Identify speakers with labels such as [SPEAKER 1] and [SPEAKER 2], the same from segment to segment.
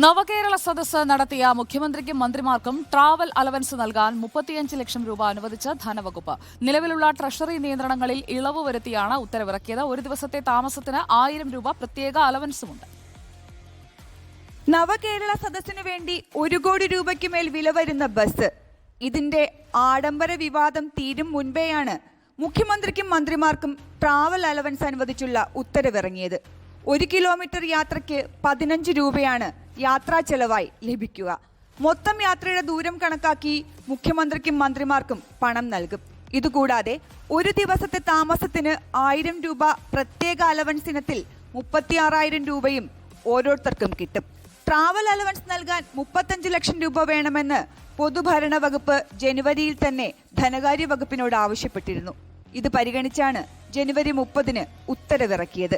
[SPEAKER 1] നവകേരള സദസ്സ് നടത്തിയ മുഖ്യമന്ത്രിക്കും മന്ത്രിമാർക്കും ട്രാവൽ അലവൻസ് നൽകാൻ 35 ലക്ഷം രൂപ അനുവദിച്ച ധനവകുപ്പ്. നിലവിലുള്ള ട്രഷറി നിയന്ത്രണങ്ങളിൽ ഇളവ് വരുത്തിയാണ് ഉത്തരവിറക്കിയത്. ഒരു ദിവസത്തെ താമസത്തിന് 1000 രൂപ പ്രത്യേക അലവൻസുമുണ്ട്.
[SPEAKER 2] നവകേരള സദസ്സിനു വേണ്ടി 1 കോടി രൂപയ്ക്ക് മേൽ വില വരുന്ന ബസ്. ഇതിന്റെ ആഡംബര വിവാദം തീരും മുൻപേയാണ് മുഖ്യമന്ത്രിക്കും മന്ത്രിമാർക്കും ട്രാവൽ അലവൻസ് അനുവദിച്ചുള്ള ഉത്തരവിറങ്ങിയത്. 1 കിലോമീറ്റർ യാത്രയ്ക്ക് 15 രൂപയാണ് യാത്രാ ചെലവായി ലഭിക്കുക. മൊത്തം യാത്രയുടെ ദൂരം കണക്കാക്കി മുഖ്യമന്ത്രിക്കും മന്ത്രിമാർക്കും പണം നൽകും. ഇതുകൂടാതെ ഒരു ദിവസത്തെ താമസത്തിന് 1000 രൂപ പ്രത്യേക അലവൻസ് ഇനത്തിൽ 36,000 രൂപയും ഓരോരുത്തർക്കും കിട്ടും. ട്രാവൽ അലവൻസ് നൽകാൻ 35 ലക്ഷം രൂപ വേണമെന്ന് പൊതുഭരണ വകുപ്പ് ജനുവരിയിൽ തന്നെ ധനകാര്യ വകുപ്പിനോട് ആവശ്യപ്പെട്ടിരുന്നു. ഇത് പരിഗണിച്ചാണ് ജനുവരി 30-ന് ഉത്തരവിറക്കിയത്.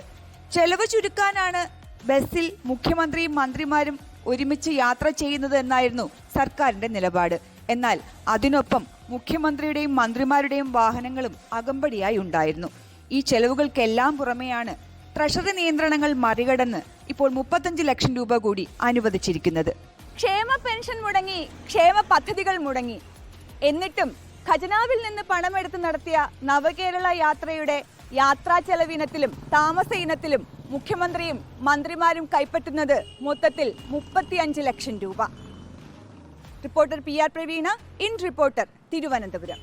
[SPEAKER 2] ചെലവ് ചുരുക്കാനാണ് ബസ്സിൽ മുഖ്യമന്ത്രിയും മന്ത്രിമാരും ഒരുമിച്ച് യാത്ര ചെയ്യുന്നത് എന്നായിരുന്നു സർക്കാരിന്റെ നിലപാട്. എന്നാൽ അതിനൊപ്പം മുഖ്യമന്ത്രിയുടെയും മന്ത്രിമാരുടെയും വാഹനങ്ങളും അകമ്പടിയായി ഉണ്ടായിരുന്നു. ഈ ചെലവുകൾക്കെല്ലാം പുറമെയാണ് ട്രഷറി നിയന്ത്രണങ്ങൾ മറികടന്ന് ഇപ്പോൾ 35 ലക്ഷം രൂപ കൂടി അനുവദിച്ചിരിക്കുന്നത്.
[SPEAKER 3] ക്ഷേമ പെൻഷൻ മുടങ്ങി, ക്ഷേമ പദ്ധതികൾ മുടങ്ങി. എന്നിട്ടും ഖജനാവിൽ നിന്ന് പണമെടുത്ത് നടത്തിയ നവകേരള യാത്രയുടെ യാത്രാ ചെലവിനത്തിലും താമസ ഇനത്തിലും മുഖ്യമന്ത്രിയും മന്ത്രിമാരും കൈപ്പറ്റുന്നത് മൊത്തത്തിൽ 35 ലക്ഷം രൂപ. Reporter PR Praveena, in reporter, Thiruvananthapuram.